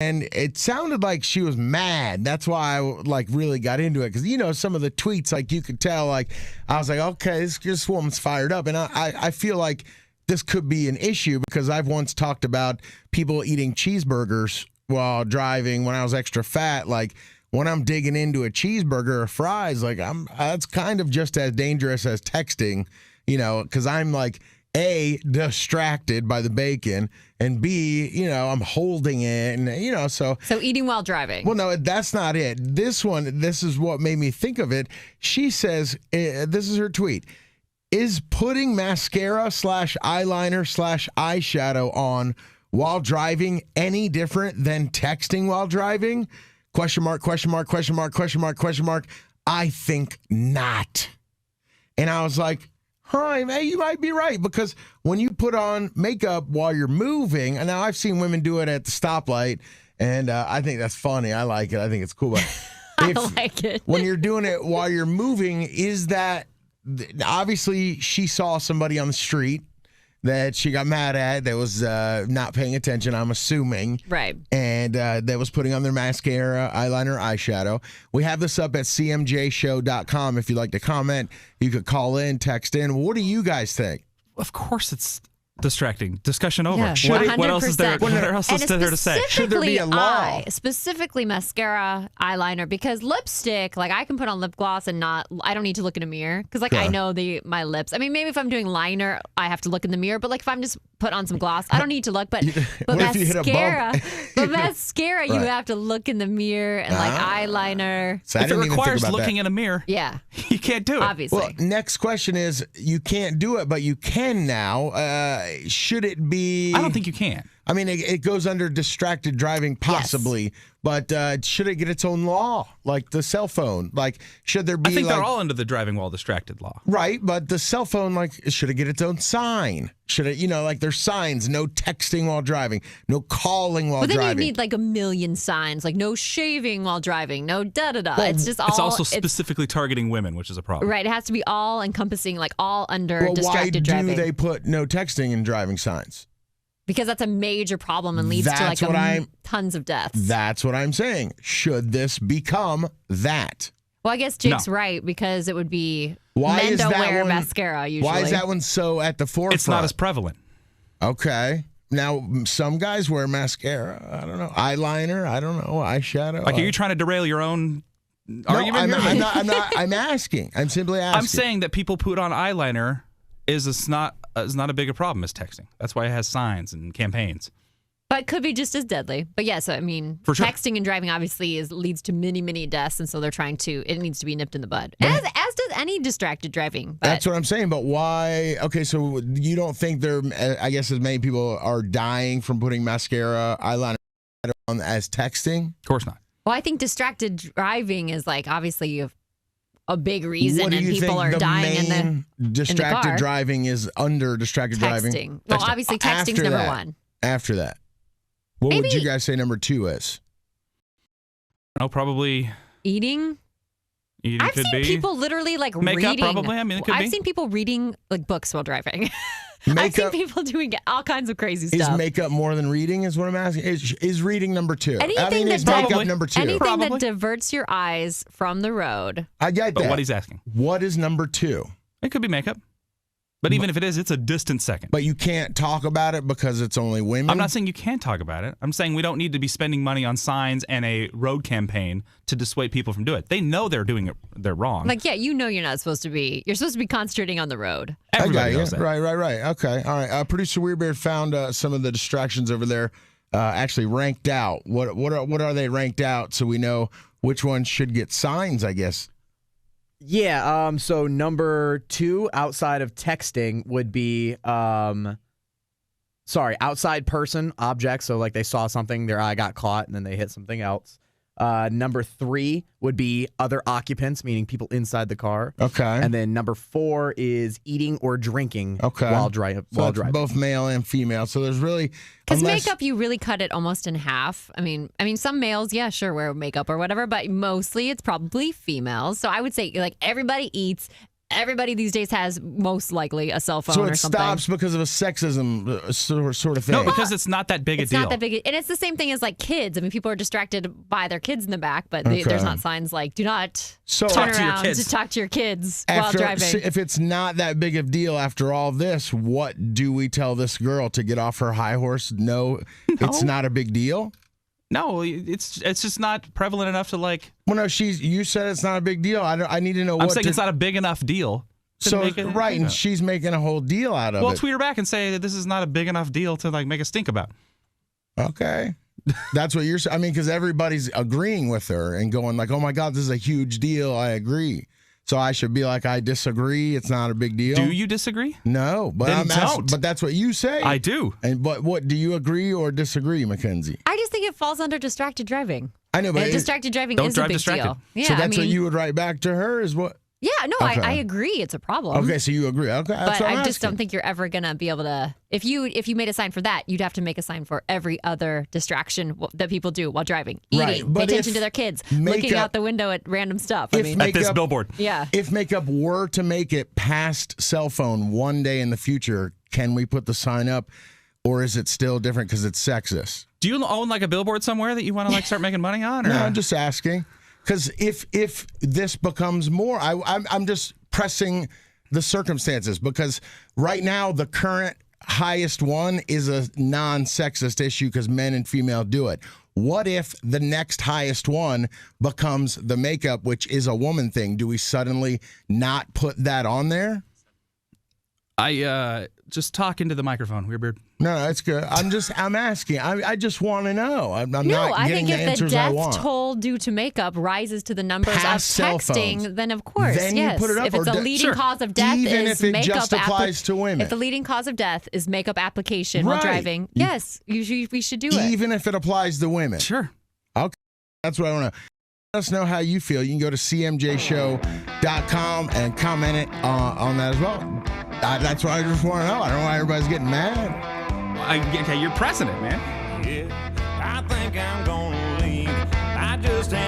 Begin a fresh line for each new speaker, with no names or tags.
And it sounded like she was mad. That's why I really got into it. Because, some of the tweets, you could tell, I was like, okay, this woman's fired up. And I feel like this could be an issue because I've once talked about people eating cheeseburgers while driving when I was extra fat. When I'm digging into a cheeseburger or fries, that's kind of just as dangerous as texting, because I'm A, distracted by the bacon, and B, I'm holding it, and, so
eating while driving.
Well, no, that's not it. This is what made me think of it. She says, this is her tweet, is putting mascara / eyeliner / eyeshadow on while driving any different than texting while driving? Question mark, question mark, question mark, question mark, question mark. I think not. And I was like, you might be right, because when you put on makeup while you're moving, and now I've seen women do it at the stoplight, and I think that's funny. I like it. I think it's cool. But
I like it.
When you're doing it while you're moving, is that obviously she saw somebody on the street that she got mad at that was not paying attention, I'm assuming.
Right.
And that was putting on their mascara, eyeliner, eyeshadow. We have this up at cmjshow.com. If you'd like to comment, you could call in, text in. What do you guys think?
Of course it's distracting. Discussion over.
Yeah,
what else is there? What else is there to say?
Should there be a law?
Specifically mascara, eyeliner, because lipstick, I can put on lip gloss and I don't need to look in a mirror because I know my lips. I mean, maybe if I'm doing liner, I have to look in the mirror, but if I'm just put on some gloss, I don't need to look. But mascara, you have to look in the mirror, and eyeliner.
So
if it requires looking in a mirror, you can't do it.
Obviously.
Well, next question is, you can't do it, but you can now. Should it be?
I don't think you can.
I mean, it goes under distracted driving, possibly, but should it get its own law, like the cell phone? Should there be?
I think they're all under the driving while distracted law.
Right, but the cell phone, should it get its own sign? Should it, there's signs, no texting while driving, no calling while driving.
But then you need a million signs, no shaving while driving, no da-da-da.
Well,
it's
also specifically targeting women, which is a problem.
Right, it has to be all encompassing, all under distracted driving.
Why do they put no texting in driving signs?
Because that's a major problem and leads to tons of deaths.
That's what I'm saying. Should this become that?
Well, I guess Jake's right, because it would be men don't wear mascara usually.
Why is that one so at the forefront?
It's not as prevalent.
Okay. Now, some guys wear mascara. I don't know. Eyeliner. I don't know. Eyeshadow.
Are you trying to derail your own argument?
I'm not. I'm asking. I'm simply asking.
I'm saying that people put on eyeliner is not a bigger problem as texting. That's why it has signs and campaigns.
But could be just as deadly. But yes, I mean,
for sure.
Texting and driving obviously leads to many, many deaths, and so they're it needs to be nipped in the bud. As does any distracted driving. But
that's what I'm saying. But why? Okay, so you don't think I guess as many people are dying from putting mascara, eyeliner on as texting?
Of course not.
Well, I think distracted driving is obviously a big reason, and people are dying in
distracted
the car.
Driving is under distracted driving.
Well, obviously texting's number one.
After that, what would you guys say number 2 is?
Oh, probably
eating. I've
could
seen
be.
people literally
makeup,
reading.
Probably. I mean, it could be.
I've seen people reading books while driving.
Makeup,
I've seen people doing all kinds of crazy stuff.
Is makeup more than reading? Is what I'm asking. Is reading number 2?
Is
makeup number 2?
Anything that diverts your eyes from the road.
I get that.
But what he's asking.
What is number 2?
It could be makeup. But even if it is, it's a distant second.
But you can't talk about it because it's only women?
I'm not saying you can't talk about it. I'm saying we don't need to be spending money on signs and a road campaign to dissuade people from doing it. They know they're doing it. They're wrong.
You're not supposed to be. You're supposed to be concentrating on the road.
Everybody knows that.
Right. Okay. All right. Producer Weirbeard found some of the distractions over there actually ranked out. What are they ranked out so we know which ones should get signs, I guess?
Yeah, so number 2 outside of texting would be, outside person, object. So they saw something, their eye got caught, and then they hit something else. Number 3 would be other occupants, meaning people inside the car.
Okay.
And then number 4 is eating or drinking while driving.
Both male and female. So there's really...
Because makeup, you really cut it almost in half. I mean, some males, yeah, sure, wear makeup or whatever, but mostly it's probably females. So I would say everybody eats, everybody these days has most likely a cell phone
So
or
it
something.
stops because of a sexism sort of thing.
No, because it's not that big a
It's
deal.
not that big. And it's the same thing as like kids. I mean, people are distracted by their kids in the back, but
Okay.
there's not signs like, do not
So-
turn
Talk to your
around
kids.
to talk to your kids while
After,
driving.
if it's not that big of a deal after all this, what do we tell this girl to get off her high horse? No, it's not a big deal.
No, it's just not prevalent enough to like.
Well, no, you said it's not a big deal. I need to know
I'm
what.
saying it's not a big enough deal. To
So
make it,
right, and she's making a whole deal out of
well,
it.
tweet her back and say that this is not a big enough deal to like make a stink about.
Okay. That's what you're saying. I mean, because everybody's agreeing with her and going like, oh my God, this is a huge deal. I agree. So I should be like, I disagree. It's not a big deal.
Do you disagree?
No, but
Then
I'm asking,
don't.
but that's what you say.
I do.
And but what do you agree or disagree, McKenzie?
I just think it falls under distracted driving.
I know, but
And distracted driving
Don't
is a
drive
big
distracted.
deal. Yeah,
so that's
I mean,
what you would write back to her is what?
yeah, no,
Okay.
I agree. It's a problem.
Okay, so you agree. Okay, that's
But
what I'm
I just
asking.
don't think you're ever gonna be able to. If you made a sign for that, you'd have to make a sign for every other distraction that people do while driving, eating,
Right,
pay
but
attention
if
to their kids, looking
makeup-
out the window at random stuff. I
if
mean,
At this
Makeup-
billboard.
yeah.
If makeup were to make it past cell phone one day in the future, can we put the sign up, or is it still different because it's sexist?
Do you own like a billboard somewhere that you want to like start making money on? Or?
No, I'm just asking. Because if this becomes more, I'm just pressing the circumstances. Because right now, the current highest one is a non-sexist issue because men and female do it. What if the next highest one becomes the makeup, which is a woman thing? Do we suddenly not put that on there?
I just talk into the microphone. Weird beard.
No, that's good. I'm asking. I just want to know. I'm
No,
not
I
getting
think
the
if the
answers I
death
want.
toll due to makeup rises to the numbers
Past
of
cell
texting,
phones.
then of course,
Then you
yes.
put it up,
if it's
or
a leading
Sure.
cause of death,
Even
is
if it
makeup
just applies to women.
If the leading cause of death is makeup application while
Right.
driving, yes, we should do it.
Even if it applies to women.
Sure.
That's what I want to. Let us know how you feel. You can go to cmjshow.com and comment it on that as well. That's what I just want to know. I don't know why everybody's getting mad.
Okay, you're pressing it, man.
Yeah, I think I'm gonna leave. I just had